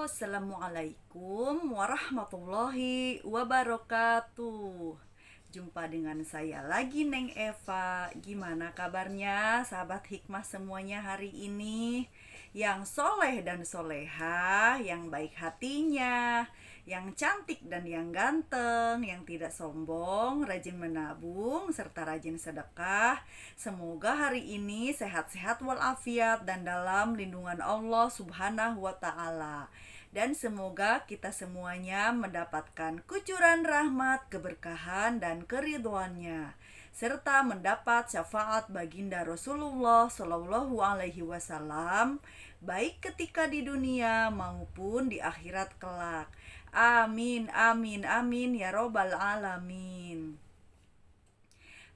Assalamualaikum warahmatullahi wabarakatuh. Jumpa dengan saya lagi, Neng Eva. Gimana kabarnya sahabat hikmah semuanya hari ini? Yang soleh dan soleha, yang baik hatinya, yang cantik dan yang ganteng, yang tidak sombong, rajin menabung, serta rajin sedekah. Semoga hari ini sehat-sehat walafiat dan dalam lindungan Allah Subhanahu wa Ta'ala. Dan semoga kita semuanya mendapatkan kucuran rahmat, keberkahan, dan keridhoannya, serta mendapat syafaat baginda Rasulullah Shallallahu Alaihi Wasallam, baik ketika di dunia maupun di akhirat kelak. Amin, amin, amin ya robbal alamin.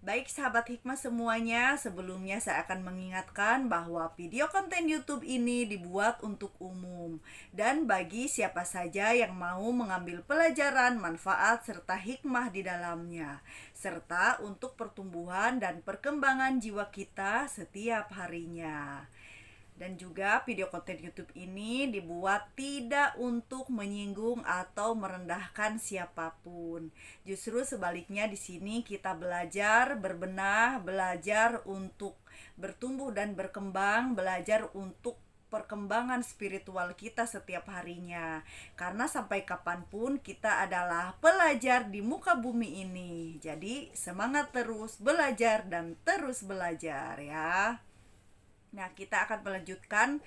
Baik sahabat hikmah semuanya, sebelumnya saya akan mengingatkan bahwa video konten YouTube ini dibuat untuk umum dan bagi siapa saja yang mau mengambil pelajaran, manfaat, serta hikmah di dalamnya, serta untuk pertumbuhan dan perkembangan jiwa kita setiap harinya. Dan juga video konten YouTube ini dibuat tidak untuk menyinggung atau merendahkan siapapun. Justru sebaliknya di sini kita belajar berbenah, belajar untuk bertumbuh dan berkembang, belajar untuk perkembangan spiritual kita setiap harinya. Karena sampai kapanpun kita adalah pelajar di muka bumi ini. Jadi semangat terus belajar dan terus belajar ya. Nah, kita akan melanjutkan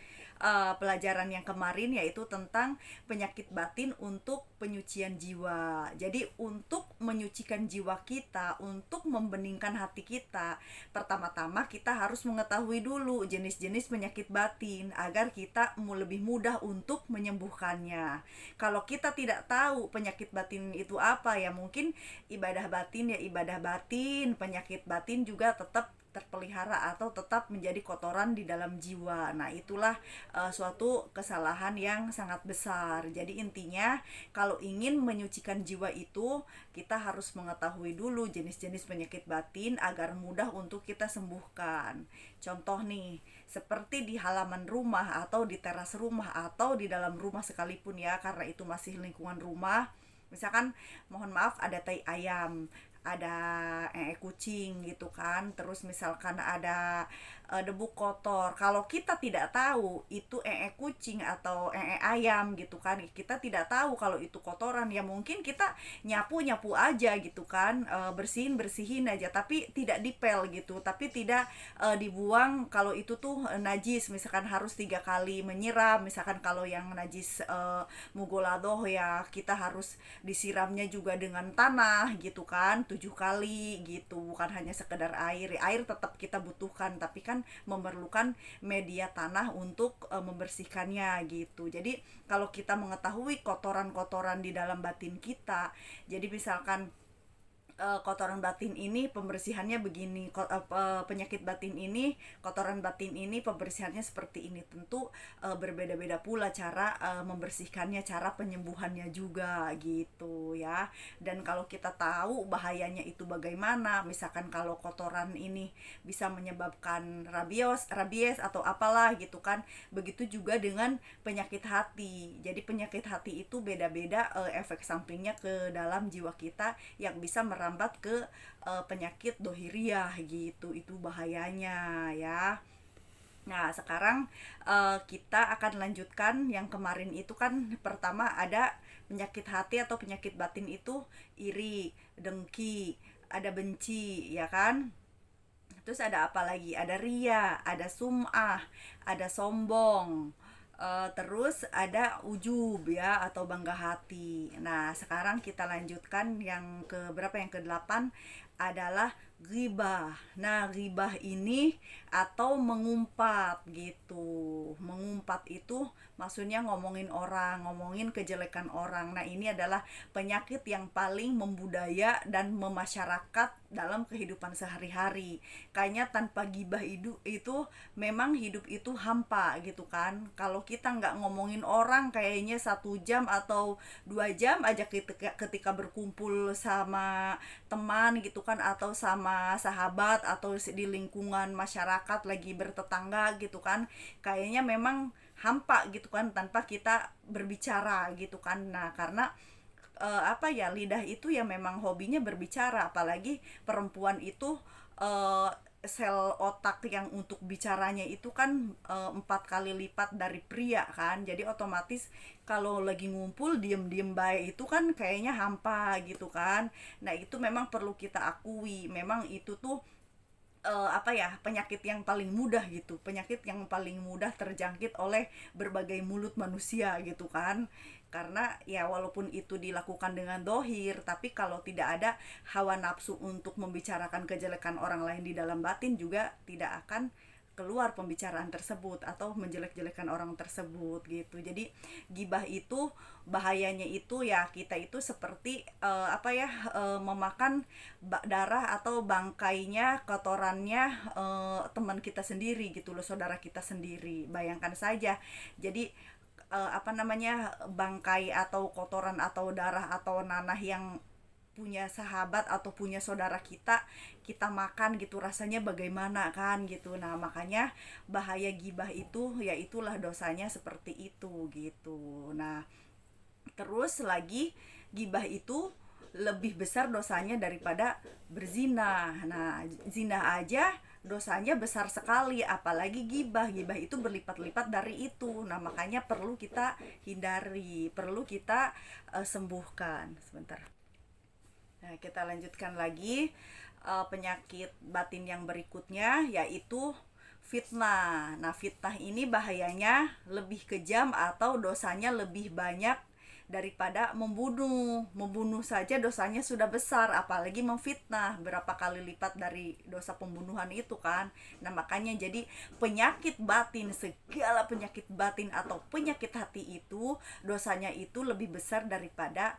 pelajaran yang kemarin, yaitu tentang penyakit batin untuk penyucian jiwa. Jadi, untuk menyucikan jiwa kita, untuk membeningkan hati kita, pertama-tama kita harus mengetahui dulu jenis-jenis penyakit batin agar kita lebih mudah untuk menyembuhkannya. Kalau kita tidak tahu penyakit batin itu apa, ya mungkin ibadah batin ya ibadah batin, penyakit batin juga tetap terpelihara atau tetap menjadi kotoran di dalam jiwa. Nah, itulah suatu kesalahan yang sangat besar. Jadi intinya kalau ingin menyucikan jiwa itu, kita harus mengetahui dulu jenis-jenis penyakit batin agar mudah untuk kita sembuhkan. Contoh nih, seperti di halaman rumah atau di teras rumah atau di dalam rumah sekalipun ya, karena itu masih lingkungan rumah. Misalkan mohon maaf ada tai ayam, ada kucing gitu kan, terus misalkan ada debu kotor. Kalau kita tidak tahu itu kucing atau ayam gitu kan, kita tidak tahu kalau itu kotoran, ya mungkin kita nyapu aja gitu kan, bersihin aja tapi tidak dipel gitu, tapi tidak dibuang kalau itu tuh najis, misalkan harus 3 kali menyiram. Misalkan kalau yang najis mugoladoh ya kita harus disiramnya juga dengan tanah gitu kan, 7 kali gitu, bukan hanya sekedar air tetap kita butuhkan, tapi kan memerlukan media tanah untuk membersihkannya gitu. Jadi kalau kita mengetahui kotoran-kotoran di dalam batin kita, jadi misalkan kotoran batin ini pembersihannya begini, penyakit batin ini, kotoran batin ini pembersihannya seperti ini. Tentu berbeda-beda pula cara membersihkannya, cara penyembuhannya juga gitu ya. Dan kalau kita tahu bahayanya itu bagaimana, misalkan kalau kotoran ini bisa menyebabkan rabies atau apalah gitu kan, begitu juga dengan penyakit hati. Jadi penyakit hati itu beda-beda efek sampingnya ke dalam jiwa kita yang bisa merambat ke penyakit dohiriyah gitu. Itu bahayanya ya. Nah, sekarang kita akan lanjutkan yang kemarin itu kan. Pertama ada penyakit hati atau penyakit batin itu iri, dengki, ada benci ya kan. Terus ada apa lagi? Ada ria, ada sum'ah, ada sombong. Terus ada ujub ya atau bangga hati. Nah, sekarang kita lanjutkan yang ke berapa, yang ke-8 adalah ghibah. Nah, ghibah ini atau mengumpat gitu. Mengumpat itu maksudnya ngomongin orang, ngomongin kejelekan orang. Nah, ini adalah penyakit yang paling membudaya dan memasyarakat dalam kehidupan sehari-hari. Kayaknya tanpa ghibah itu memang hidup itu hampa gitu kan. Kalau kita nggak ngomongin orang kayaknya 1 jam atau 2 jam aja ketika berkumpul sama teman gitu kan, atau sama sahabat, atau di lingkungan masyarakat lagi bertetangga gitu kan, kayaknya memang hampa gitu kan tanpa kita berbicara gitu kan. Nah, karena apa ya, lidah itu ya memang hobinya berbicara, apalagi perempuan itu eh, sel otak yang untuk bicaranya itu kan 4 kali lipat dari pria kan, jadi otomatis kalau lagi ngumpul diem-diem baik itu kan kayaknya hampa gitu kan. Nah itu memang perlu kita akui, memang itu tuh apa ya, penyakit yang paling mudah gitu, penyakit yang paling mudah terjangkit oleh berbagai mulut manusia gitu kan. Karena ya walaupun itu dilakukan dengan dohir, tapi kalau tidak ada hawa nafsu untuk membicarakan kejelekan orang lain di dalam batin, juga tidak akan keluar pembicaraan tersebut atau menjelek-jelekan orang tersebut gitu. Jadi gibah itu bahayanya itu ya, kita itu seperti apa ya, memakan darah atau bangkainya, kotorannya teman kita sendiri gitu loh, saudara kita sendiri. Bayangkan saja. Jadi apa namanya, bangkai atau kotoran atau darah atau nanah yang punya sahabat atau punya saudara kita, kita makan gitu, rasanya bagaimana kan gitu. Nah makanya bahaya gibah itu ya, itulah dosanya seperti itu gitu. Nah terus lagi, gibah itu lebih besar dosanya daripada berzina. Nah zina aja dosanya besar sekali, apalagi gibah. Gibah itu berlipat-lipat dari itu. Nah makanya perlu kita hindari, perlu kita sembuhkan. Sebentar. Nah, kita lanjutkan lagi penyakit batin yang berikutnya, yaitu fitnah. Nah, fitnah ini bahayanya lebih kejam atau dosanya lebih banyak daripada membunuh. Membunuh saja dosanya sudah besar, apalagi memfitnah berapa kali lipat dari dosa pembunuhan itu kan. Nah, makanya jadi penyakit batin, segala penyakit batin atau penyakit hati itu dosanya itu lebih besar daripada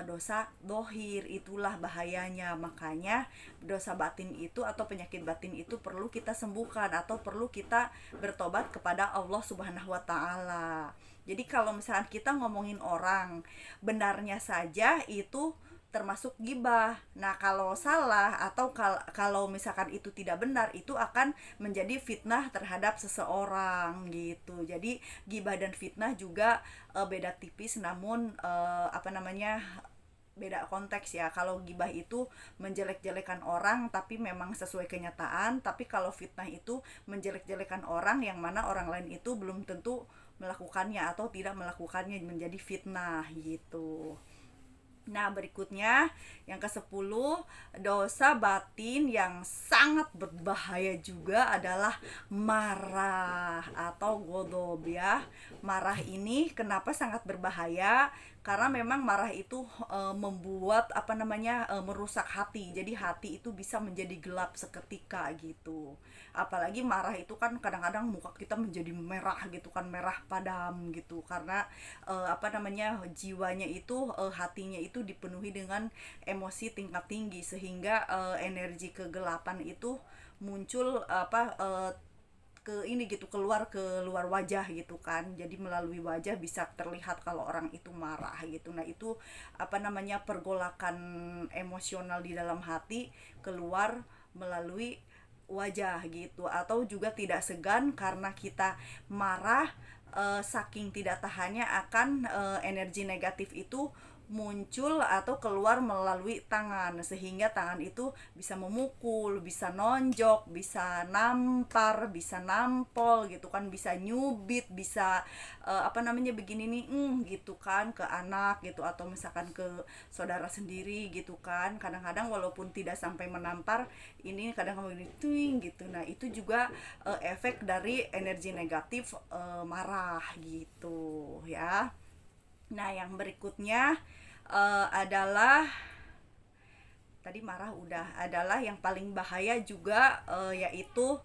dosa dohir. Itulah bahayanya. Makanya dosa batin itu atau penyakit batin itu perlu kita sembuhkan atau perlu kita bertobat kepada Allah Subhanahu wa taala. Jadi kalau misalnya kita ngomongin orang, benarnya saja itu termasuk gibah. Nah, kalau salah atau kalau misalkan itu tidak benar, itu akan menjadi fitnah terhadap seseorang gitu. Jadi gibah dan fitnah juga beda tipis, namun apa namanya, beda konteks ya. Kalau gibah itu menjelek-jelekan orang tapi memang sesuai kenyataan, tapi kalau fitnah itu menjelek-jelekan orang yang mana orang lain itu belum tentu melakukannya atau tidak melakukannya, menjadi fitnah gitu. Nah, berikutnya yang ke-10, dosa batin yang sangat berbahaya juga adalah marah atau godob ya. Marah ini kenapa sangat berbahaya? Karena memang marah itu membuat apa namanya, merusak hati. Jadi hati itu bisa menjadi gelap seketika gitu. Apalagi marah itu kan kadang-kadang muka kita menjadi merah gitu kan, merah padam gitu, karena apa namanya, jiwanya itu hatinya itu dipenuhi dengan emosi tingkat tinggi, sehingga energi kegelapan itu muncul apa, ke ini gitu, keluar ke luar wajah gitu kan. Jadi melalui wajah bisa terlihat kalau orang itu marah gitu. Nah itu apa namanya, pergolakan emosional di dalam hati keluar melalui wajah gitu. Atau juga tidak segan karena kita marah, saking tidak tahannya akan energi negatif itu muncul atau keluar melalui tangan, sehingga tangan itu bisa memukul, bisa nonjok, bisa nampar, bisa nampol gitu kan, bisa nyubit, bisa apa namanya, begini nih gitu kan, ke anak gitu atau misalkan ke saudara sendiri gitu kan. Kadang-kadang walaupun tidak sampai menampar, ini kadang-kadang begini tuing gitu. Nah itu juga efek dari energi negatif marah gitu ya. Nah yang berikutnya adalah, tadi marah udah, adalah yang paling bahaya juga yaitu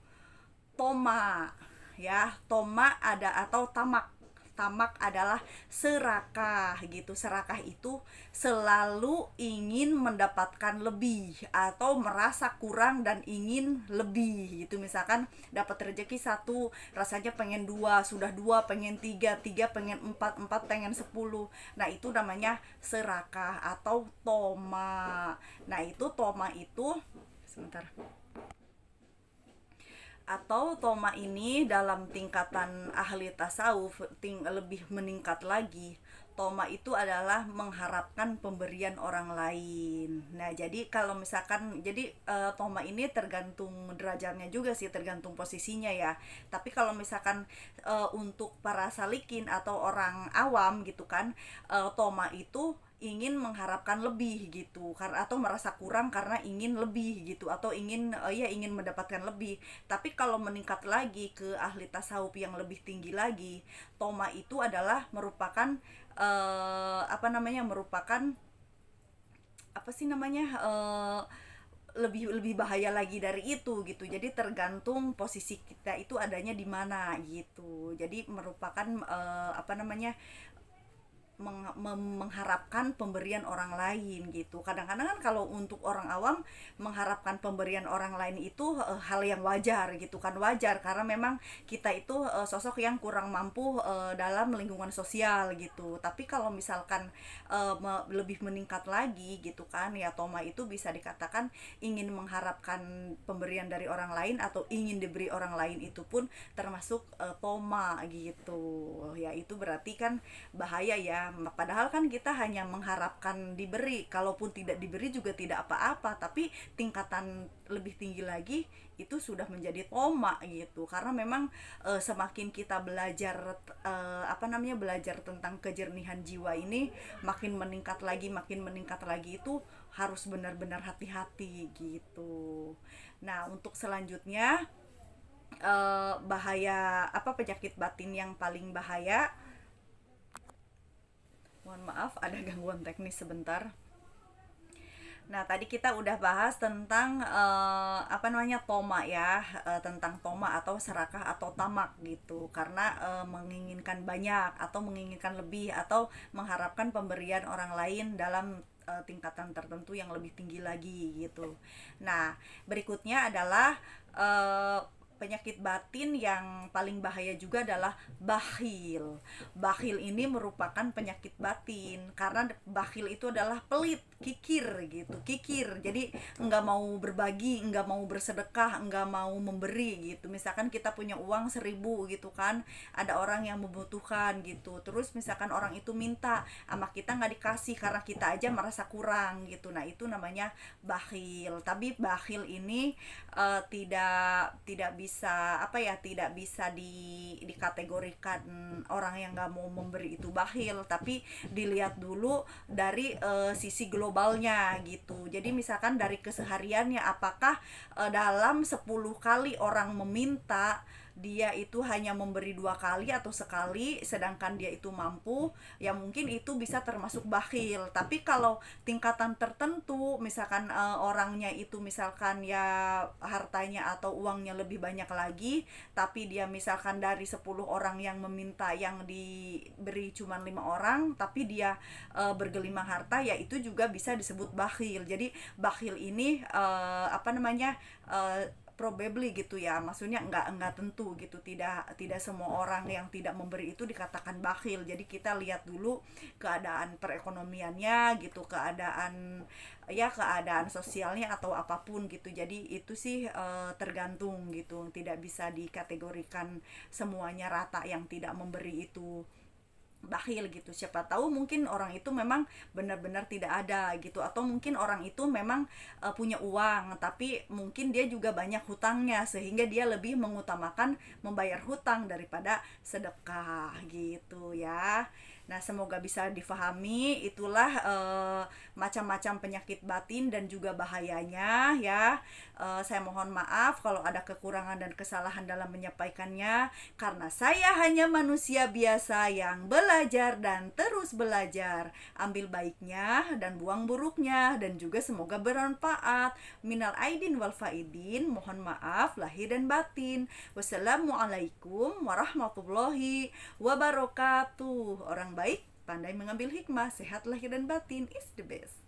toma ya. Toma ada atau tamak. Tamak adalah serakah gitu. Serakah itu selalu ingin mendapatkan lebih atau merasa kurang dan ingin lebih gitu. Misalkan dapat rezeki satu, rasanya pengen dua, sudah dua pengen tiga, tiga pengen empat, empat pengen 10. Nah itu namanya serakah atau toma. Nah itu toma itu, sebentar, Atau toma ini dalam tingkatan ahli tasawuf lebih meningkat lagi. Toma itu adalah mengharapkan pemberian orang lain. Nah, jadi kalau misalkan toma ini tergantung derajatnya juga sih, tergantung posisinya ya. Tapi kalau misalkan untuk para salikin atau orang awam gitu kan, toma itu ingin mengharapkan lebih gitu karena atau merasa kurang karena ingin lebih gitu atau ingin mendapatkan lebih. Tapi kalau meningkat lagi ke ahli tasawuf yang lebih tinggi lagi, toma itu adalah merupakan merupakan apa sih namanya lebih lebih bahaya lagi dari itu gitu. Jadi tergantung posisi kita itu adanya di mana gitu. Jadi merupakan mengharapkan pemberian orang lain gitu. Kadang-kadang kan kalau untuk orang awam mengharapkan pemberian orang lain itu hal yang wajar gitu kan, wajar karena memang kita itu sosok yang kurang mampu dalam lingkungan sosial gitu. Tapi kalau misalkan lebih meningkat lagi gitu kan, ya toma itu bisa dikatakan ingin mengharapkan pemberian dari orang lain atau ingin diberi orang lain, itu pun termasuk toma gitu. Ya itu berarti kan bahaya ya. Padahal kan kita hanya mengharapkan diberi, kalaupun tidak diberi juga tidak apa-apa, tapi tingkatan lebih tinggi lagi itu sudah menjadi toma gitu. Karena memang semakin kita belajar belajar tentang kejernihan jiwa ini, makin meningkat lagi itu harus benar-benar hati-hati gitu. Nah, untuk selanjutnya penyakit batin yang paling bahaya. Mohon maaf, ada gangguan teknis sebentar. Nah, tadi kita udah bahas tentang toma ya, tentang toma atau serakah atau tamak gitu. Karena menginginkan banyak atau menginginkan lebih atau mengharapkan pemberian orang lain dalam tingkatan tertentu yang lebih tinggi lagi gitu. Nah, berikutnya adalah penyakit batin yang paling bahaya juga adalah bakhil. Bakhil ini merupakan penyakit batin karena bakhil itu adalah pelit, kikir gitu, kikir. Jadi nggak mau berbagi, nggak mau bersedekah, nggak mau memberi gitu. Misalkan kita punya uang 1.000 gitu kan, ada orang yang membutuhkan gitu. Terus misalkan orang itu minta sama kita nggak dikasih karena kita aja merasa kurang gitu. Nah, itu namanya bakhil. Tapi bakhil ini tidak bisa dikategorikan orang yang nggak mau memberi itu bakhil, tapi dilihat dulu dari sisi globalnya gitu. Jadi misalkan dari kesehariannya, apakah dalam 10 kali orang meminta dia itu hanya memberi 2 kali atau sekali, sedangkan dia itu mampu, ya mungkin itu bisa termasuk bakhil. Tapi kalau tingkatan tertentu, misalkan orangnya itu misalkan ya hartanya atau uangnya lebih banyak lagi, tapi dia misalkan dari 10 orang yang meminta yang diberi cuma 5 orang, tapi dia bergelimang harta, ya itu juga bisa disebut bakhil. Jadi bakhil ini probably gitu ya, maksudnya enggak tentu gitu, tidak semua orang yang tidak memberi itu dikatakan bakhil. Jadi kita lihat dulu keadaan perekonomiannya gitu, keadaan sosialnya atau apapun gitu. Jadi itu sih tergantung gitu, tidak bisa dikategorikan semuanya rata yang tidak memberi itu bakhil gitu. Siapa tahu mungkin orang itu memang benar-benar tidak ada gitu, atau mungkin orang itu memang punya uang tapi mungkin dia juga banyak hutangnya sehingga dia lebih mengutamakan membayar hutang daripada sedekah gitu ya. Nah, semoga bisa difahami. Itulah macam-macam penyakit batin dan juga bahayanya ya. Saya mohon maaf kalau ada kekurangan dan kesalahan dalam menyampaikannya, karena saya hanya manusia biasa yang belajar dan terus belajar. Ambil baiknya dan buang buruknya, dan juga semoga bermanfaat. Minal aidin wal faidin, mohon maaf lahir dan batin. Wassalamualaikum warahmatullahi wabarakatuh. Orang baik pandai mengambil hikmah, sehat lahir dan batin is the best.